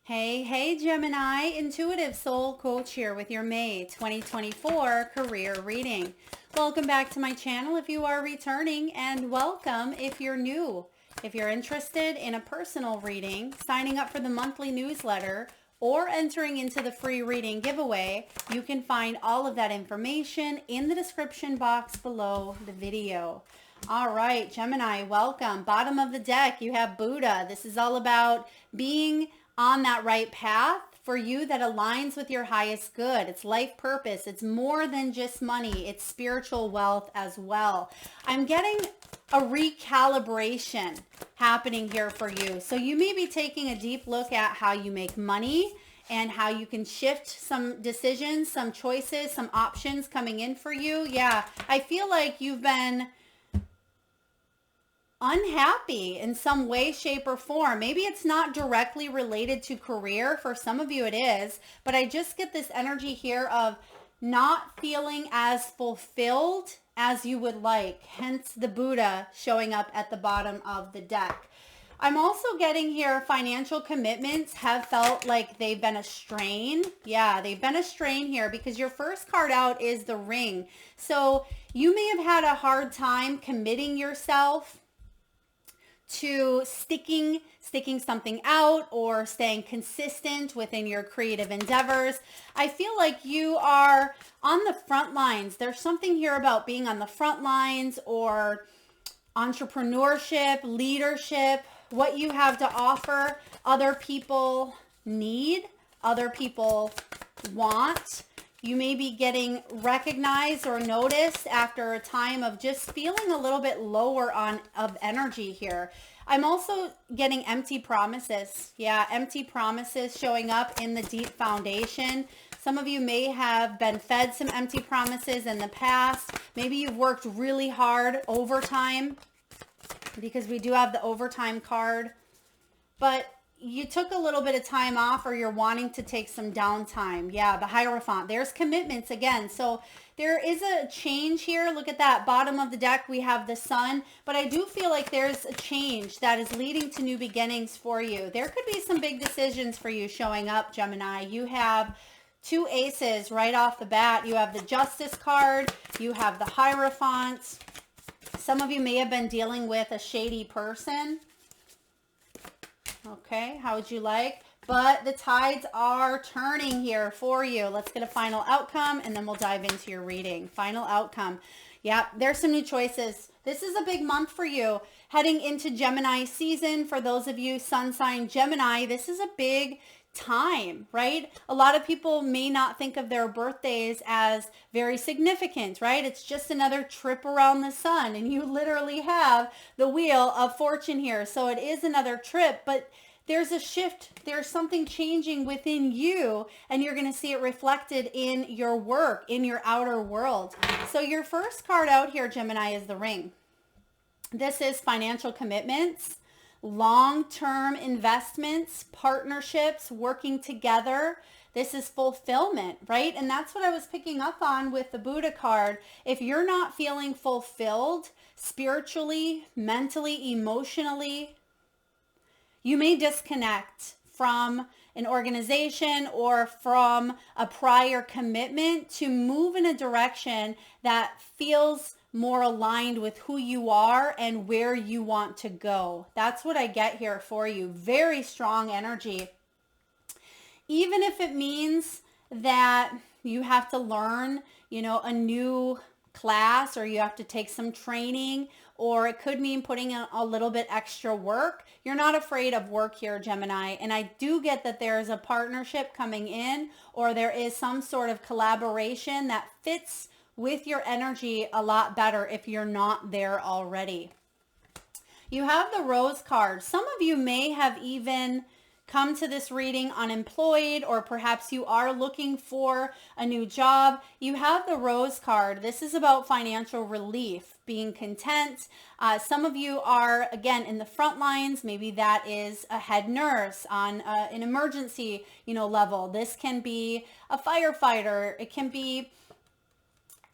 Hey, Gemini, Intuitive Soul Coach here with your May 2024 career reading. Welcome back to my channel if you are returning, and welcome if you're new. If you're interested in a personal reading, signing up for the monthly newsletter, or entering into the free reading giveaway, you can find all of that information in the description box below the video. All right, Gemini, welcome. Bottom of the deck, you have Buddha. This is all about being on that right path for you that aligns with your highest good. It's life purpose. It's more than just money. It's spiritual wealth as well. I'm getting a recalibration happening here for you. So you may be taking a deep look at how you make money and how you can shift some decisions, some choices, some options coming in for you. Yeah, I feel like you've been unhappy in some way, shape, or form. Maybe it's not directly related to career. For some of you it is, but I just get this energy here of not feeling as fulfilled as you would like. Hence the Buddha showing up at the bottom of the deck. I'm also getting here financial commitments have felt like they've been a strain. Yeah, they've been a strain here because your first card out is the Ring. So you may have had a hard time committing yourself to sticking something out or staying consistent within your creative endeavors. I feel like you are on the front lines. There's something here about being on the front lines or entrepreneurship, leadership, what you have to offer. Other people need, other people want. You may be getting recognized or noticed after a time of just feeling a little bit lower of energy here. I'm also getting empty promises. Yeah, empty promises showing up in the deep foundation. Some of you may have been fed some empty promises in the past. Maybe you've worked really hard overtime, because we do have the overtime card, but you took a little bit of time off, or you're wanting to take some downtime. Yeah, the Hierophant. There's commitments again. So there is a change here. Look at that bottom of the deck. We have the Sun, but I do feel like there's a change that is leading to new beginnings for you. There could be some big decisions for you showing up, Gemini. You have two aces right off the bat. You have the Justice card. You have the Hierophant. Some of you may have been dealing with a shady person. Okay, how would you like? But the tides are turning here for you. Let's get a final outcome, and then we'll dive into your reading. Final outcome. Yeah, there's some new choices. This is a big month for you. Heading into Gemini season, for those of you sun sign Gemini, this is a big time, right? A lot of people may not think of their birthdays as very significant, right? It's just another trip around the sun, and you literally have the Wheel of Fortune here. So it is another trip, but there's a shift. There's something changing within you, and you're going to see it reflected in your work, in your outer world. So your first card out here, Gemini, is the Ring. This is financial commitments, long-term investments, partnerships, working together. This is fulfillment, right? And that's what I was picking up on with the Buddha card. If you're not feeling fulfilled spiritually, mentally, emotionally, you may disconnect from an organization or from a prior commitment to move in a direction that feels more aligned with who you are and where you want to go. That's what I get here for you. Very strong energy. Even if it means that you have to learn, a new class, or you have to take some training, or it could mean putting in a little bit extra work. You're not afraid of work here, Gemini. And I do get that there is a partnership coming in, or there is some sort of collaboration that fits with your energy a lot better if you're not there already. You have the Rose card. Some of you may have even come to this reading unemployed, or perhaps you are looking for a new job. You have the Rose card. This is about financial relief, being content. Some of you are, again, in the front lines. Maybe that is a head nurse on an emergency, level. This can be a firefighter. It can be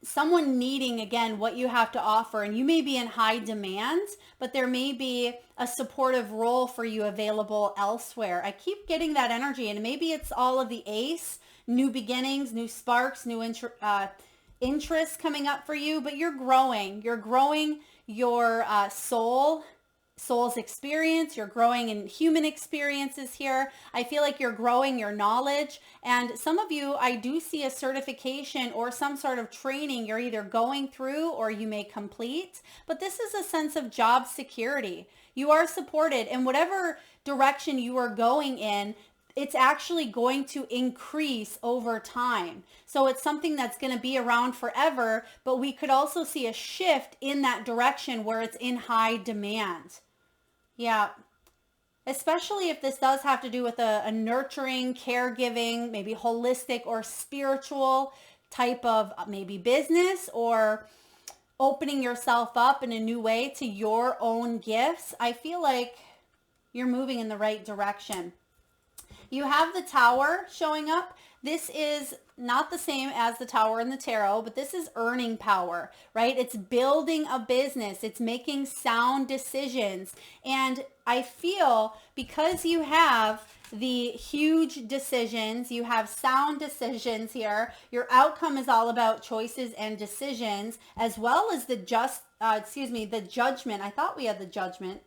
someone needing, again, what you have to offer. And you may be in high demand, but there may be a supportive role for you available elsewhere. I keep getting that energy, and maybe it's all of the ace, new beginnings, new sparks, new interests coming up for you, but you're growing. You're growing your soul's experience. You're growing in human experiences here. I feel like you're growing your knowledge. And some of you, I do see a certification or some sort of training you're either going through or you may complete. But this is a sense of job security. You are supported in whatever direction you are going in. It's actually going to increase over time. So it's something that's going to be around forever, but we could also see a shift in that direction where it's in high demand. Yeah, especially if this does have to do with a nurturing, caregiving, maybe holistic or spiritual type of maybe business, or opening yourself up in a new way to your own gifts. I feel like you're moving in the right direction. You have the Tower showing up. This is not the same as the Tower in the tarot, but this is earning power, right? It's building a business. It's making sound decisions. And I feel because you have the huge decisions, you have sound decisions here, your outcome is all about choices and decisions, as well as the the judgment. I thought we had the judgment.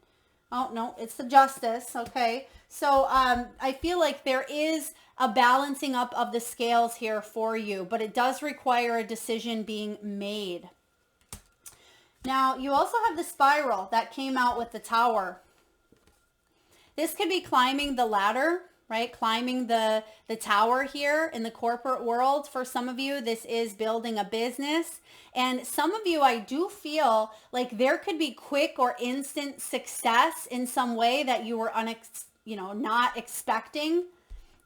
Oh, no, it's the justice. Okay. So I feel like there is a balancing up of the scales here for you, but it does require a decision being made. Now, you also have the spiral that came out with the Tower. This could be climbing the ladder, right? Climbing the tower here in the corporate world. For some of you, this is building a business. And some of you, I do feel like there could be quick or instant success in some way that you were not expecting.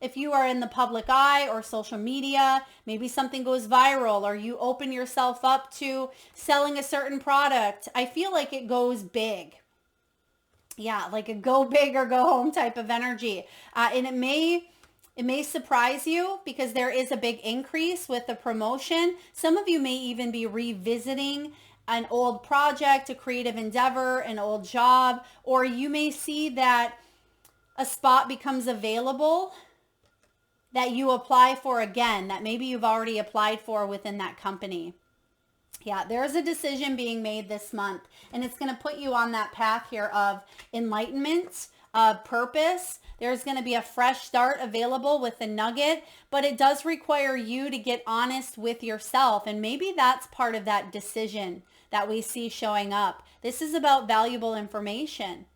If you are in the public eye or social media, maybe something goes viral or you open yourself up to selling a certain product. I feel like it goes big. Yeah, like a go big or go home type of energy. And it may surprise you because there is a big increase with the promotion. Some of you may even be revisiting an old project, a creative endeavor, an old job, or you may see that a spot becomes available that you apply for again, that maybe you've already applied for within that company. Yeah, there's a decision being made this month, and it's going to put you on that path here of enlightenment, purpose. There's going to be a fresh start available with the nugget, but it does require you to get honest with yourself, and maybe that's part of that decision that we see showing up. This is about valuable information,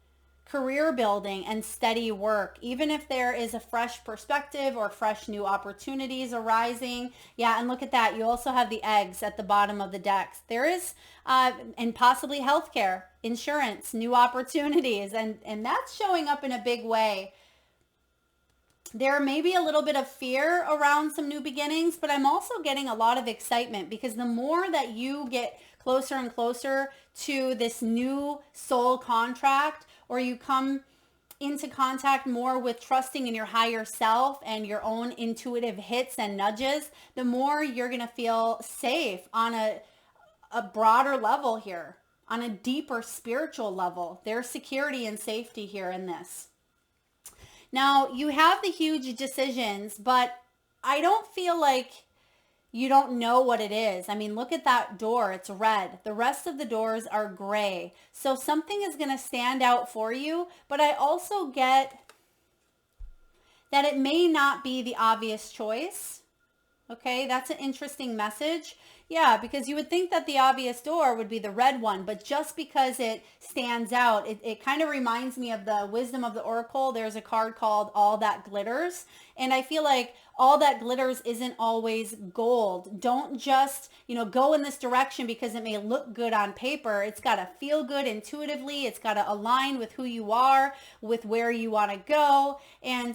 career building, and steady work. Even if there is a fresh perspective or fresh new opportunities arising. Yeah, and look at that. You also have the eggs at the bottom of the decks. There is, and possibly healthcare, insurance, new opportunities, and that's showing up in a big way. There may be a little bit of fear around some new beginnings, but I'm also getting a lot of excitement because the more that you get closer and closer to this new soul contract, or you come into contact more with trusting in your higher self and your own intuitive hits and nudges, the more you're going to feel safe on a broader level here, on a deeper spiritual level. There's security and safety here in this. Now, you have the huge decisions, but I don't feel like you don't know what it is. I mean, look at that door. It's red. The rest of the doors are gray. So something is going to stand out for you, but I also get that it may not be the obvious choice. Okay, that's an interesting message. Yeah, because you would think that the obvious door would be the red one, but just because it stands out, it kind of reminds me of the Wisdom of the Oracle. There's a card called All That Glitters. And I feel like all that glitters isn't always gold. Don't just, go in this direction because it may look good on paper. It's got to feel good intuitively. It's got to align with who you are, with where you want to go. And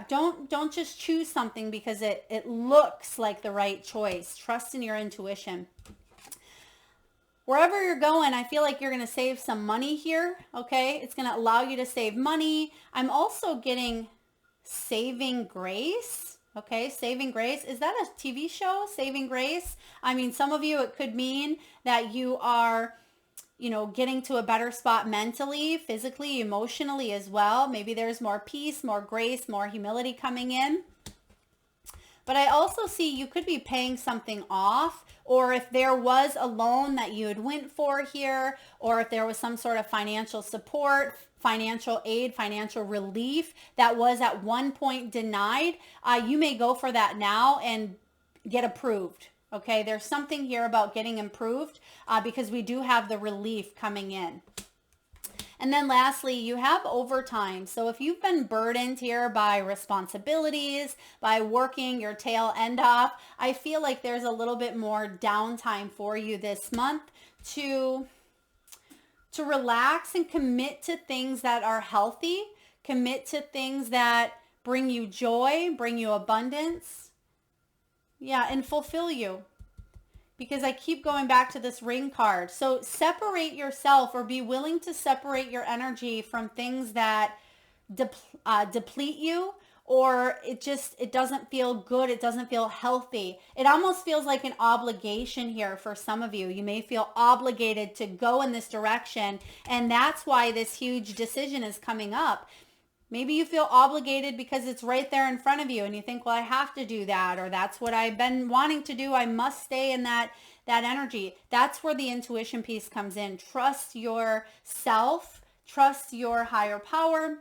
don't just choose something because it looks like the right choice. Trust in your intuition. Wherever you're going, I feel like you're going to save some money here. Okay. It's going to allow you to save money. I'm also getting saving grace. Okay, Saving Grace. Is that a TV show, Saving Grace? I mean, some of you, it could mean that you are, getting to a better spot mentally, physically, emotionally as well. Maybe there's more peace, more grace, more humility coming in. But I also see you could be paying something off, or if there was a loan that you had went for here, or if there was some sort of financial support, financial aid, financial relief that was at one point denied, you may go for that now and get approved. Okay, there's something here about getting improved because we do have the relief coming in. And then lastly, you have overtime. So if you've been burdened here by responsibilities, by working your tail end off, I feel like there's a little bit more downtime for you this month to relax and commit to things that are healthy, commit to things that bring you joy, bring you abundance. Yeah, and fulfill you. Because I keep going back to this ring card. So separate yourself, or be willing to separate your energy from things that deplete you, or it doesn't feel good. It doesn't feel healthy. It almost feels like an obligation here for some of you. You may feel obligated to go in this direction, and that's why this huge decision is coming up. Maybe you feel obligated because it's right there in front of you and you think, well, I have to do that, or that's what I've been wanting to do. I must stay in that energy. That's where the intuition piece comes in. Trust yourself, trust your higher power,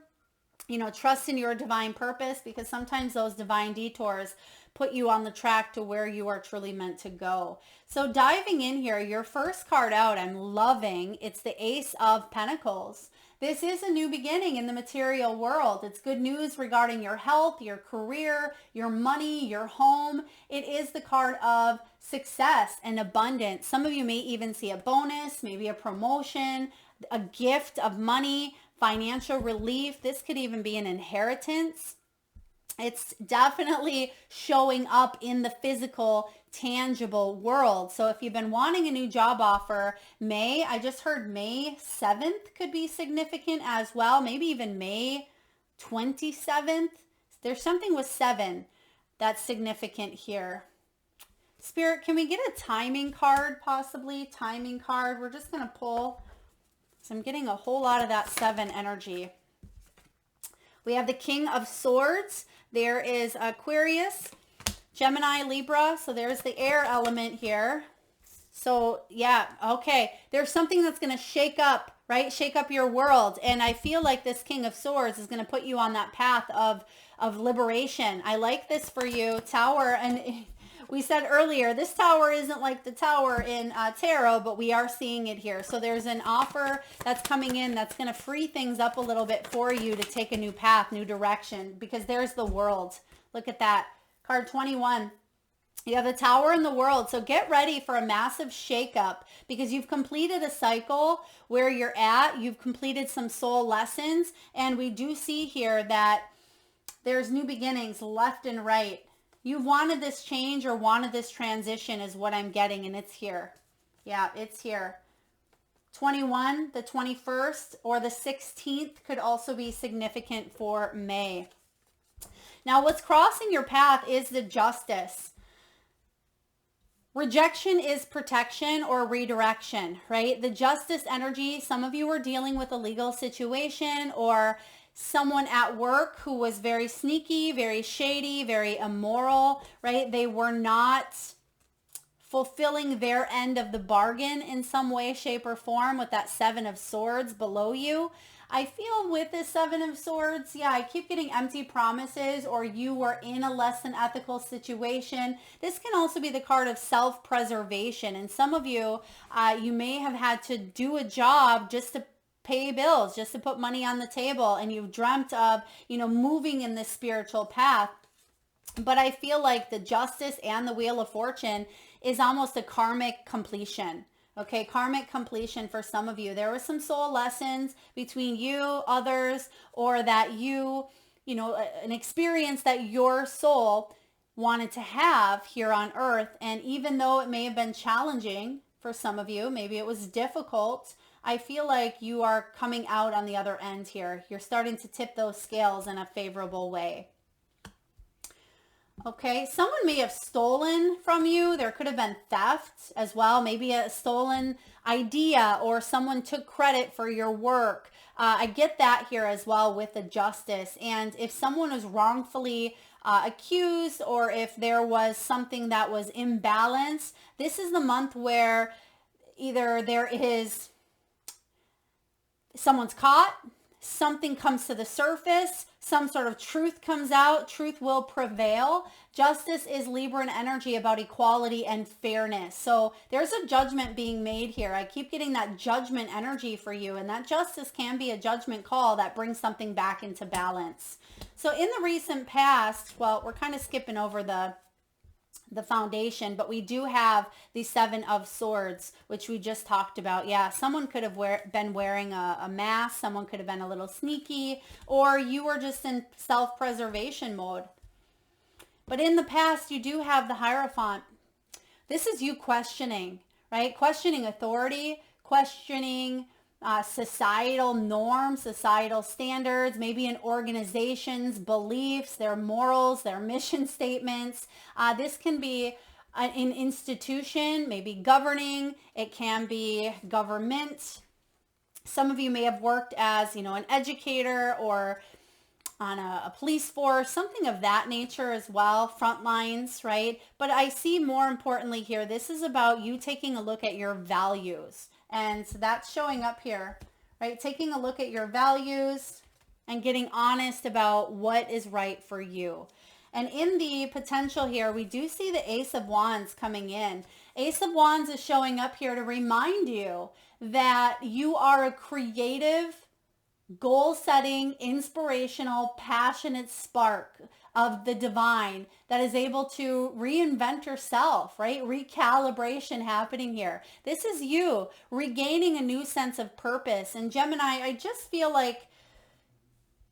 trust in your divine purpose, because sometimes those divine detours put you on the track to where you are truly meant to go. So diving in here, your first card out, I'm loving. It's the Ace of Pentacles. This is a new beginning in the material world. It's good news regarding your health, your career, your money, your home. It is the card of success and abundance. Some of you may even see a bonus, maybe a promotion, a gift of money, financial relief. This could even be an inheritance. It's definitely showing up in the physical, tangible world. So if you've been wanting a new job offer, I just heard May 7th could be significant as well. Maybe even May 27th. There's something with 7 that's significant here. Spirit, can we get a timing card possibly? Timing card. We're just going to pull. So I'm getting a whole lot of that 7 energy. We have the King of Swords. There is Aquarius, Gemini, Libra. So there's the air element here. So yeah, okay. There's something that's going to shake up, right? Shake up your world. And I feel like this King of Swords is going to put you on that path of liberation. I like this for you, Tower. And we said earlier, this tower isn't like the tower in tarot, but we are seeing it here. So there's an offer that's coming in that's going to free things up a little bit for you to take a new path, new direction, because there's the world. Look at that. Card 21. You have the Tower in the world. So get ready for a massive shakeup, because you've completed a cycle where you're at. You've completed some soul lessons. And we do see here that there's new beginnings left and right. You've wanted this change or wanted this transition is what I'm getting, and it's here. Yeah, it's here. 21, the 21st, or the 16th could also be significant for May. Now, what's crossing your path is the Justice. Rejection is protection or redirection, right? The Justice energy, some of you are dealing with a legal situation or someone at work who was very sneaky, very shady, very immoral, right? They were not fulfilling their end of the bargain in some way, shape, or form with that 7 of Swords below you. I feel with this 7 of Swords, yeah, I keep getting empty promises, or you were in a less than ethical situation. This can also be the card of self-preservation. And some of you, you may have had to do a job just to pay bills, just to put money on the table, and you've dreamt of, moving in this spiritual path. But I feel like the Justice and the Wheel of Fortune is almost a karmic completion. Okay, karmic completion for some of you. There was some soul lessons between you, others, or that an experience that your soul wanted to have here on earth. And even though it may have been challenging for some of you, maybe it was difficult, I feel like you are coming out on the other end here. You're starting to tip those scales in a favorable way. Okay, someone may have stolen from you. There could have been theft as well, maybe a stolen idea, or someone took credit for your work. I get that here as well with the justice. And if someone was wrongfully accused, or if there was something that was imbalanced, this is the month where either there is someone's caught, something comes to the surface, some sort of truth comes out, truth will prevail. Justice is Libran energy about equality and fairness. So there's a judgment being made here. I keep getting that judgment energy for you, and that justice can be a judgment call that brings something back into balance. So in the recent past, well, we're kind of skipping over the foundation, but we do have the Seven of Swords, which we just talked about. Yeah, someone could have been wearing a mask, someone could have been a little sneaky, or you were just in self-preservation mode. But in the past, you do have the Hierophant. This is you questioning, right? Questioning authority, questioning societal norms, societal standards, maybe in organizations, beliefs, their morals, their mission statements. This can be an institution, maybe governing. It can be government. Some of you may have worked as, an educator or on a police force, something of that nature as well, front lines, right? But I see more importantly here, this is about you taking a look at your values. And so that's showing up here, right? Taking a look at your values and getting honest about what is right for you. And in the potential here, we do see the Ace of Wands coming in. Ace of Wands is showing up here to remind you that you are a creative, goal-setting, inspirational, passionate spark of the divine that is able to reinvent yourself, right? Recalibration happening here. This is you regaining a new sense of purpose. And Gemini, I just feel like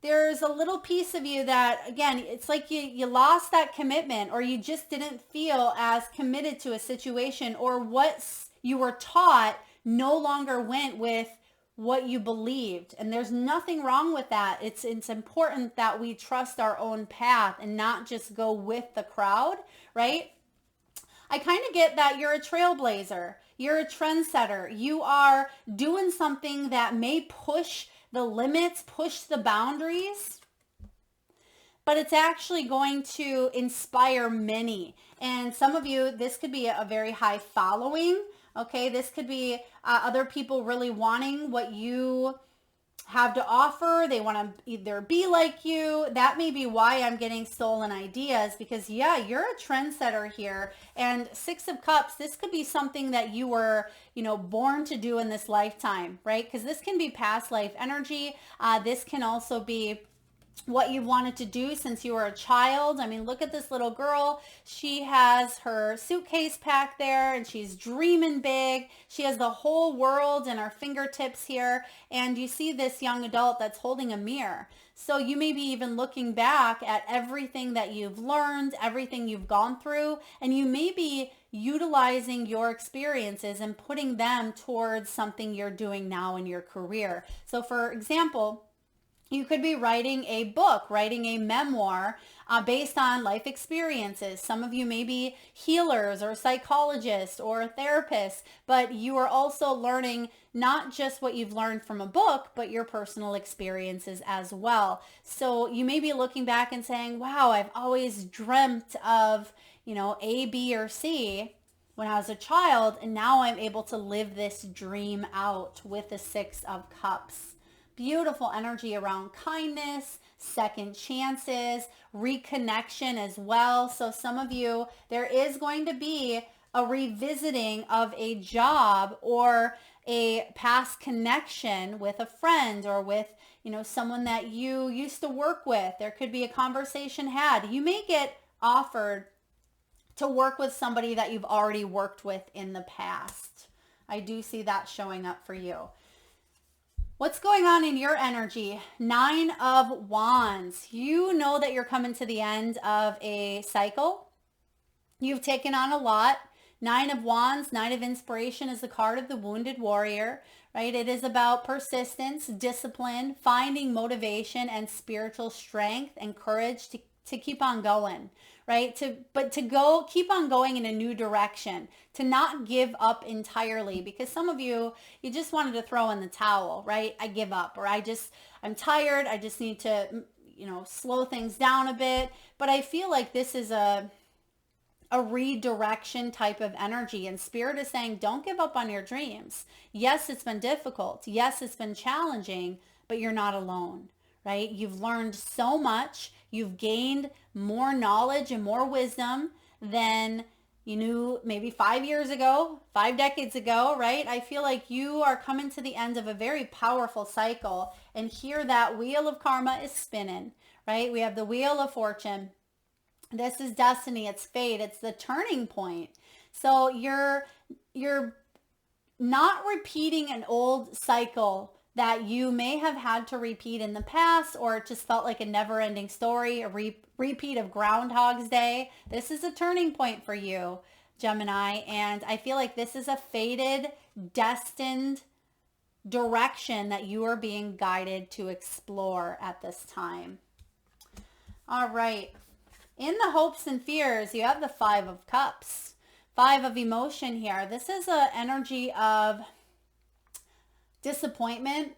there's a little piece of you that, again, it's like you lost that commitment, or you just didn't feel as committed to a situation, or what you were taught no longer went with what you believed. And there's nothing wrong with that. It's important that we trust our own path and not just go with the crowd, right? I kind of get that you're a trailblazer. You're a trendsetter. You are doing something that may push the limits, push the boundaries, but it's actually going to inspire many. And some of you, this could be a very high following. Okay, this could be other people really wanting what you have to offer. They want to either be like you. That may be why I'm getting stolen ideas, because yeah, you're a trendsetter here. And Six of Cups, this could be something that you were, born to do in this lifetime, right? Because this can be past life energy. This can also be what you've wanted to do since you were a child. I mean, look at this little girl. She has her suitcase packed there and she's dreaming big. She has the whole world in her fingertips here. And you see this young adult that's holding a mirror. So you may be even looking back at everything that you've learned, everything you've gone through, and you may be utilizing your experiences and putting them towards something you're doing now in your career. So for example, you could be writing a book, writing a memoir based on life experiences. Some of you may be healers or psychologists or therapists, but you are also learning not just what you've learned from a book, but your personal experiences as well. So you may be looking back and saying, wow, I've always dreamt of, A, B, or C when I was a child, and now I'm able to live this dream out with the Six of Cups. Beautiful energy around kindness, second chances, reconnection as well. So some of you, there is going to be a revisiting of a job or a past connection with a friend or with, someone that you used to work with. There could be a conversation had. You may get offered to work with somebody that you've already worked with in the past. I do see that showing up for you. What's going on in your energy? Nine of Wands. You know that you're coming to the end of a cycle. You've taken on a lot. Nine of Wands, Nine of Inspiration is the card of the wounded warrior, right? It is about persistence, discipline, finding motivation and spiritual strength and courage to keep on going, right? To keep on going in a new direction, to not give up entirely, because some of you just wanted to throw in the towel, right? I give up, or I'm tired. I just need to, slow things down a bit. But I feel like this is a redirection type of energy, and Spirit is saying, don't give up on your dreams. Yes, it's been difficult. Yes, it's been challenging, but you're not alone, right? You've learned so much. You've gained more knowledge and more wisdom than you knew maybe 5 years ago, 5 decades ago, right? I feel like you are coming to the end of a very powerful cycle, and here that wheel of karma is spinning, right? We have the wheel of fortune. This is destiny. It's fate. It's the turning point. So you're not repeating an old cycle that you may have had to repeat in the past, or it just felt like a never-ending story, a repeat of Groundhog's Day. This is a turning point for you, Gemini, and I feel like this is a fated, destined direction that you are being guided to explore at this time. All right. In the hopes and fears, you have the 5 of Cups, 5 of emotion here. This is an energy of disappointment,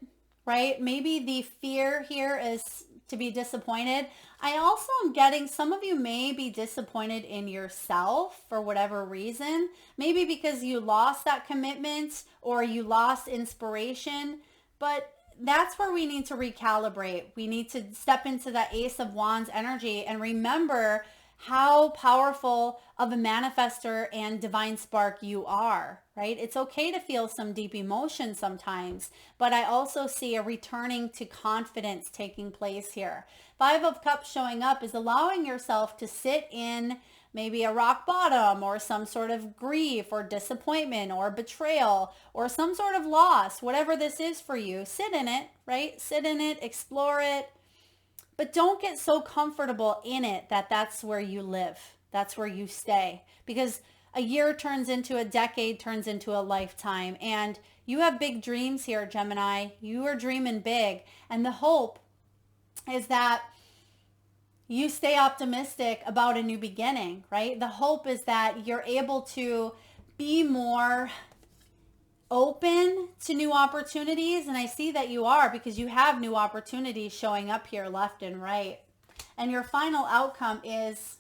right? Maybe the fear here is to be disappointed. I also am getting some of you may be disappointed in yourself for whatever reason. Maybe because you lost that commitment or you lost inspiration, but that's where we need to recalibrate. We need to step into that Ace of Wands energy and remember how powerful of a manifester and divine spark you are, right? It's okay to feel some deep emotion sometimes, but I also see a returning to confidence taking place here. 5 of Cups showing up is allowing yourself to sit in maybe a rock bottom or some sort of grief or disappointment or betrayal or some sort of loss, whatever this is for you. Sit in it, right? Sit in it, explore it, but don't get so comfortable in it that that's where you live. That's where you stay, because a year turns into a decade, turns into a lifetime, and you have big dreams here, Gemini. You are dreaming big, and the hope is that you stay optimistic about a new beginning, right? The hope is that you're able to be more open to new opportunities. And I see that you are, because you have new opportunities showing up here left and right. And your final outcome is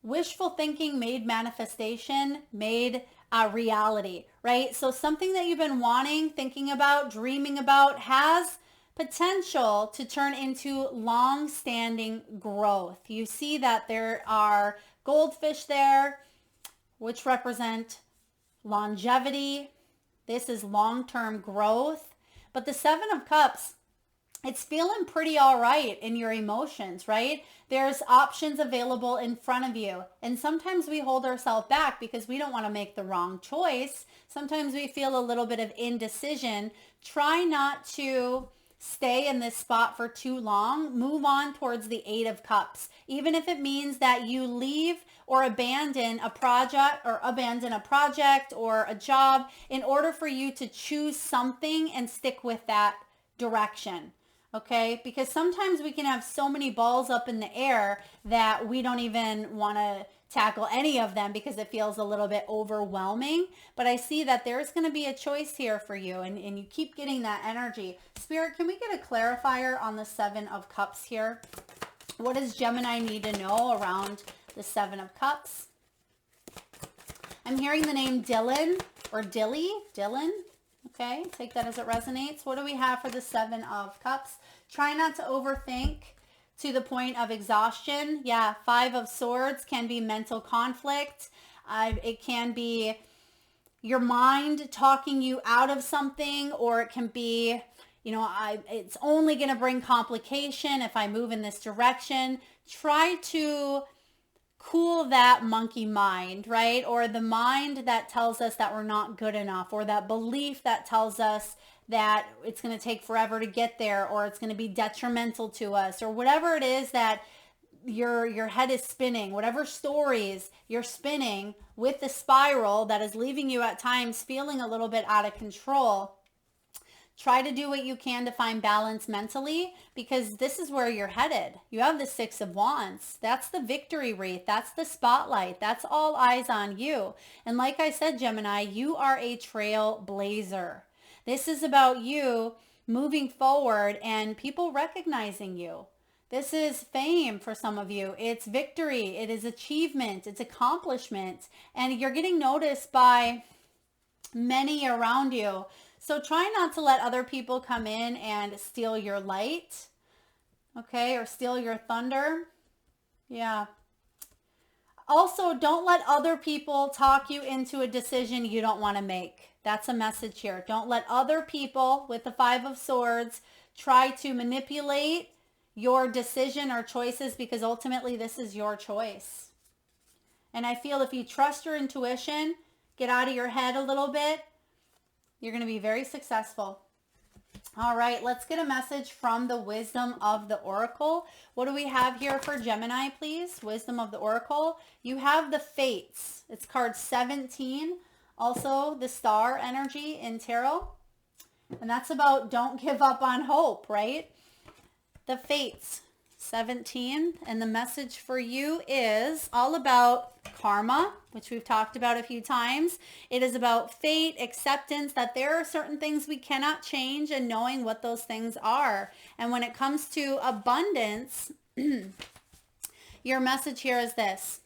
wishful thinking made manifestation, made a reality, right? So something that you've been wanting, thinking about, dreaming about has potential to turn into long-standing growth. You see that there are goldfish there, which represent longevity. This is long-term growth. But the 7 of Cups, it's feeling pretty all right in your emotions, right? There's options available in front of you. And sometimes we hold ourselves back because we don't want to make the wrong choice. Sometimes we feel a little bit of indecision. Try not to stay in this spot for too long. Move on towards the 8 of Cups. Even if it means that you leave or abandon a project or a job in order for you to choose something and stick with that direction. Okay? Because sometimes we can have so many balls up in the air that we don't even want to tackle any of them because it feels a little bit overwhelming. But I see that there's going to be a choice here for you, and you keep getting that energy. Spirit, can we get a clarifier on the 7 of Cups here? What does Gemini need to know around the 7 of Cups? I'm hearing the name Dylan or Dylan. Okay, take that as it resonates. What do we have for the 7 of Cups? Try not to overthink to the point of exhaustion. Yeah, 5 of Swords can be mental conflict. It can be your mind talking you out of something, or it can be, it's only going to bring complication if I move in this direction. Try to cool that monkey mind, right? Or the mind that tells us that we're not good enough, or that belief that tells us that it's going to take forever to get there, or it's going to be detrimental to us, or whatever it is that your head is spinning, whatever stories you're spinning with the spiral that is leaving you at times feeling a little bit out of control. Try to do what you can to find balance mentally, because this is where you're headed. You have the Six of Wands. That's the victory wreath. That's the spotlight. That's all eyes on you. And like I said, Gemini, you are a trailblazer. This is about you moving forward and people recognizing you. This is fame for some of you. It's victory. It is achievement. It's accomplishment. And you're getting noticed by many around you. So try not to let other people come in and steal your light, okay, or steal your thunder. Yeah. Also, don't let other people talk you into a decision you don't want to make. That's a message here. Don't let other people with the Five of Swords try to manipulate your decision or choices, because ultimately this is your choice. And I feel if you trust your intuition, get out of your head a little bit, you're going to be very successful. All right, let's get a message from the Wisdom of the Oracle. What do we have here for Gemini, please? Wisdom of the Oracle. You have the Fates. It's card 17. Also, the Star energy in Tarot. And that's about don't give up on hope, right? The Fates, 17. And the message for you is all about karma, which we've talked about a few times. It is about fate, acceptance, that there are certain things we cannot change, and knowing what those things are. And when it comes to abundance, your message here is this.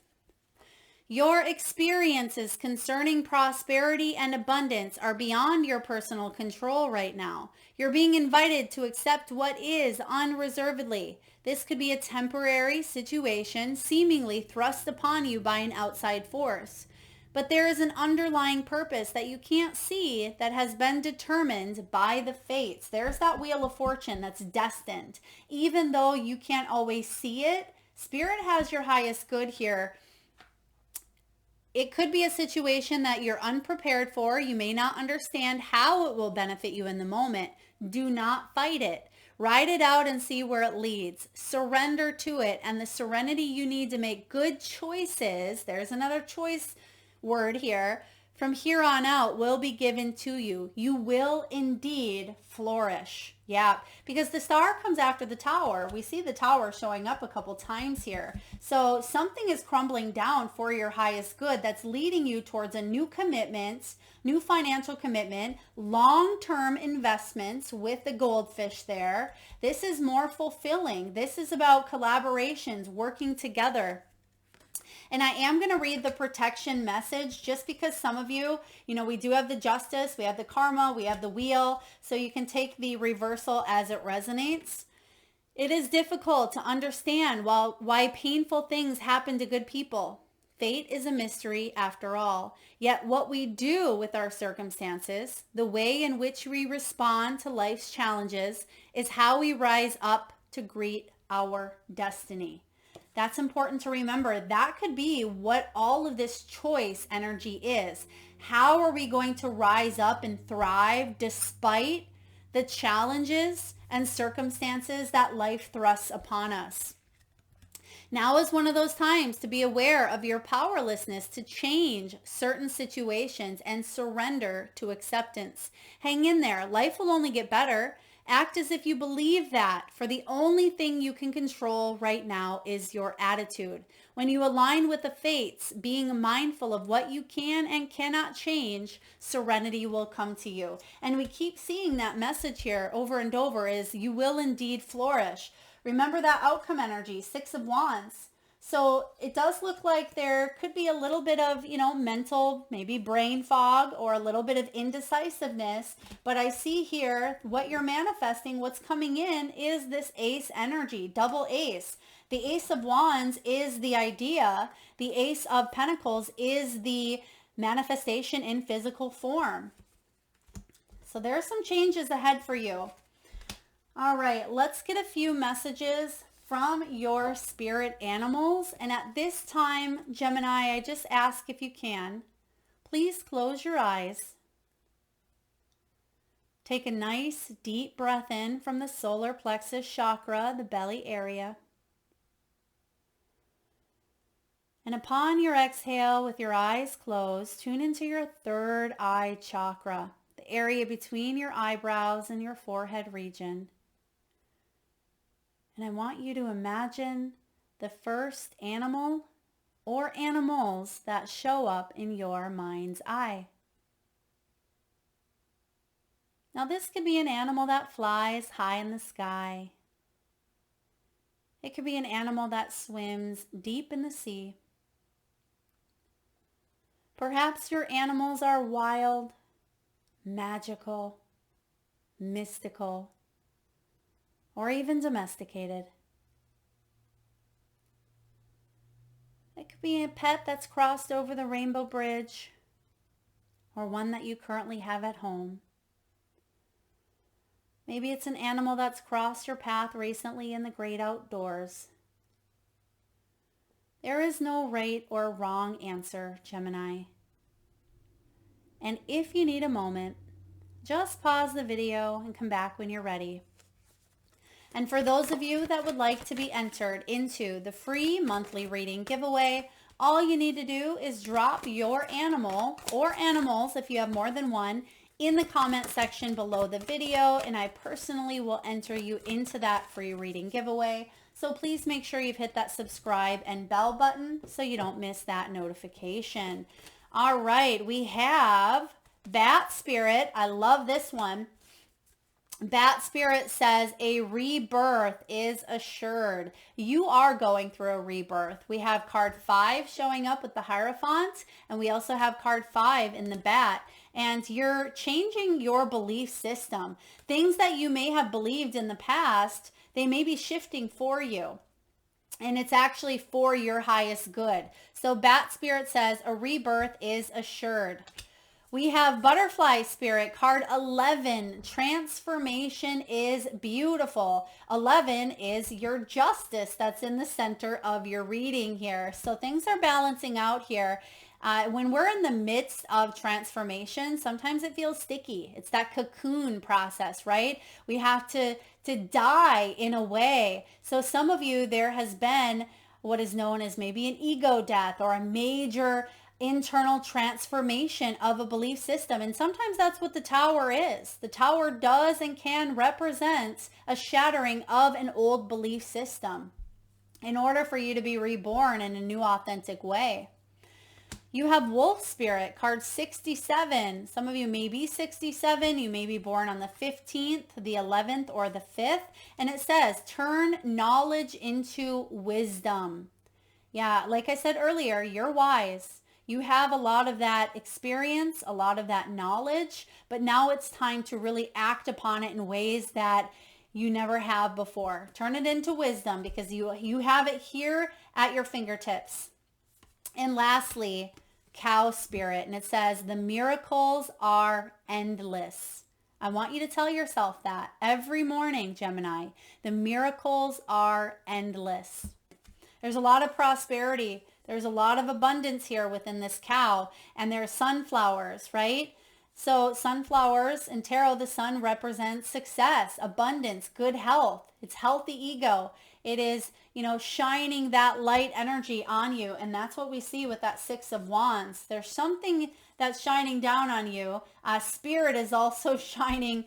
Your experiences concerning prosperity and abundance are beyond your personal control right now. You're being invited to accept what is unreservedly. This could be a temporary situation seemingly thrust upon you by an outside force. But there is an underlying purpose that you can't see that has been determined by the fates. There's that Wheel of Fortune that's destined. Even though you can't always see it, Spirit has your highest good here. It could be a situation that you're unprepared for. You may not understand how it will benefit you in the moment. Do not fight it. Ride it out and see where it leads. Surrender to it, and the serenity you need to make good choices, there's another choice word here, from here on out will be given to you. You will indeed flourish. Yeah, because the Star comes after the Tower. We see the Tower showing up a couple times here. So something is crumbling down for your highest good that's leading you towards a new commitment, new financial commitment, long-term investments with the goldfish there. This is more fulfilling. This is about collaborations, working together. And I am going to read the protection message just because some of you, we do have the Justice, we have the Karma, we have the Wheel, so you can take the reversal as it resonates. It is difficult to understand why painful things happen to good people. Fate is a mystery after all. Yet what we do with our circumstances, the way in which we respond to life's challenges, is how we rise up to greet our destiny. That's important to remember. That could be what all of this choice energy is. How are we going to rise up and thrive despite the challenges and circumstances that life thrusts upon us? Now is one of those times to be aware of your powerlessness to change certain situations and surrender to acceptance. Hang in there. Life will only get better. Act as if you believe that, for the only thing you can control right now is your attitude. When you align with the fates, being mindful of what you can and cannot change, serenity will come to you. And we keep seeing that message here over and over is you will indeed flourish. Remember that outcome energy, Six of Wands. So it does look like there could be a little bit of, mental, maybe brain fog or a little bit of indecisiveness. But I see here what you're manifesting, what's coming in is this ace energy, double ace. The Ace of Wands is the idea. The Ace of Pentacles is the manifestation in physical form. So there are some changes ahead for you. All right, let's get a few messages from your spirit animals. And at this time, Gemini, I just ask if you can, please close your eyes. Take a nice deep breath in from the solar plexus chakra, the belly area. And upon your exhale with your eyes closed, tune into your third eye chakra, the the area between your eyebrows and your forehead region. And I want you to imagine the first animal or animals that show up in your mind's eye. Now this could be an animal that flies high in the sky. It could be an animal that swims deep in the sea. Perhaps your animals are wild, magical, mystical, or even domesticated. It could be a pet that's crossed over the rainbow bridge, or one that you currently have at home. Maybe it's an animal that's crossed your path recently in the great outdoors. There is no right or wrong answer, Gemini. And if you need a moment, just pause the video and come back when you're ready. And for those of you that would like to be entered into the free monthly reading giveaway, all you need to do is drop your animal or animals, if you have more than one, in the comment section below the video, and I personally will enter you into that free reading giveaway. So please make sure you've hit that subscribe and bell button so you don't miss that notification. All right, we have Bat Spirit. I love this one. Bat Spirit says a rebirth is assured. You are going through a rebirth. We have card 5 showing up with the Hierophant, and we also have card 5 in the bat. And you're changing your belief system. Things that you may have believed in the past, they may be shifting for you. And it's actually for your highest good. So Bat Spirit says a rebirth is assured. We have Butterfly Spirit, card 11. Transformation is beautiful. 11 is your justice that's in the center of your reading here. So things are balancing out here. When we're in the midst of transformation, sometimes it feels sticky. It's that cocoon process, right? We have to die in a way. So some of you, there has been what is known as maybe an ego death or a major internal transformation of a belief system. And sometimes that's what the Tower is. The Tower does and can represent a shattering of an old belief system in order for you to be reborn in a new authentic way. You have Wolf Spirit, card 67. Some of you may be 67. You may be born on the 15th, the 11th, or the 5th. And it says, turn knowledge into wisdom. Yeah, like I said earlier, you're wise. You have a lot of that experience, a lot of that knowledge, but now it's time to really act upon it in ways that you never have before. Turn it into wisdom because you have it here at your fingertips. And lastly, Cow Spirit, and it says, the miracles are endless. I want you to tell yourself that every morning, Gemini. The miracles are endless. There's a lot of prosperity. There's a lot of abundance here within this cow, and there's sunflowers, right? So sunflowers in tarot, the sun represents success, abundance, good health. It's healthy ego. It is, shining that light energy on you. And that's what we see with that 6 of Wands. There's something that's shining down on you. Spirit is also shining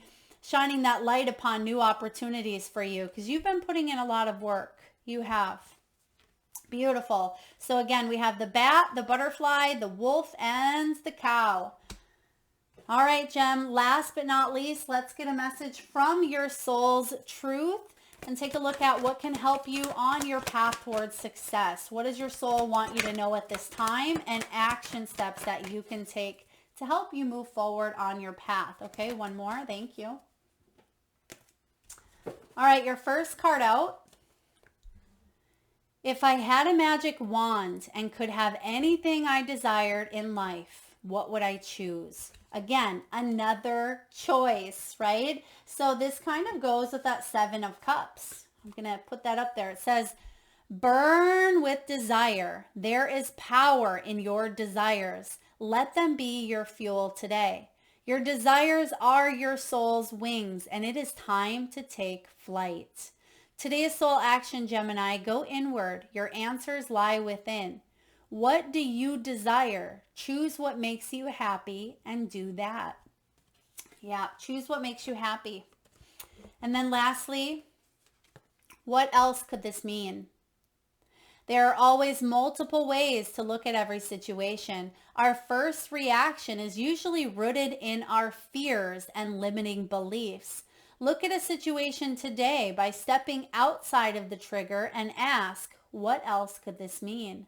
that light upon new opportunities for you because you've been putting in a lot of work. You have. Beautiful. So again, we have the bat, the butterfly, the wolf, and the cow. All right, Gem, last but not least, let's get a message from your soul's truth and take a look at what can help you on your path towards success. What does your soul want you to know at this time, and action steps that you can take to help you move forward on your path. Okay, one more. Thank you. All right, your first card out. If I had a magic wand and could have anything I desired in life, what would I choose? Again, another choice, right? So this kind of goes with that 7 of Cups. I'm going to put that up there. It says, burn with desire. There is power in your desires. Let them be your fuel today. Your desires are your soul's wings, and it is time to take flight. Today's soul action, Gemini, go inward. Your answers lie within. What do you desire? Choose what makes you happy and do that. Yeah, choose what makes you happy. And then lastly, what else could this mean? There are always multiple ways to look at every situation. Our first reaction is usually rooted in our fears and limiting beliefs. Look at a situation today by stepping outside of the trigger and ask, what else could this mean?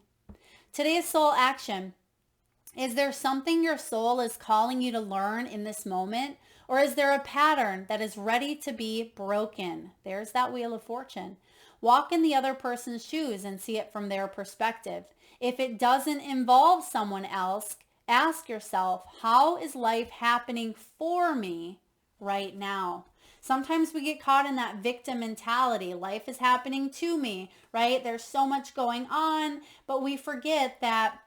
Today's soul action. Is there something your soul is calling you to learn in this moment? Or is there a pattern that is ready to be broken? There's that Wheel of Fortune. Walk in the other person's shoes and see it from their perspective. If it doesn't involve someone else, ask yourself, how is life happening for me right now? Sometimes we get caught in that victim mentality. Life is happening to me, right? There's so much going on, but we forget that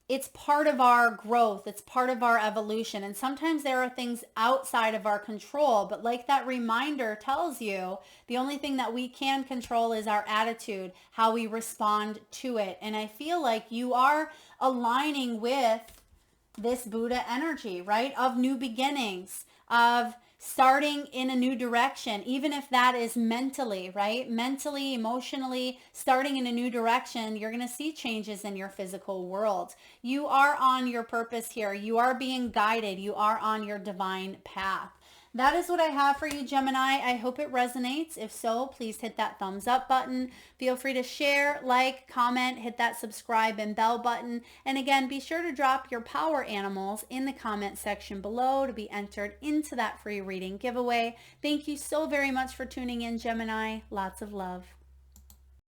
it's part of our growth. It's part of our evolution. And sometimes there are things outside of our control. But like that reminder tells you, the only thing that we can control is our attitude, how we respond to it. And I feel like you are aligning with this Buddha energy, right? Of new beginnings, of starting in a new direction, even if that is mentally, right? Mentally, emotionally, starting in a new direction, you're going to see changes in your physical world. You are on your purpose here. You are being guided. You are on your divine path. That is what I have for you, Gemini. I hope it resonates. If so, please hit that thumbs up button. Feel free to share, like, comment, hit that subscribe and bell button. And again, be sure to drop your power animals in the comment section below to be entered into that free reading giveaway. Thank you so very much for tuning in, Gemini. Lots of love.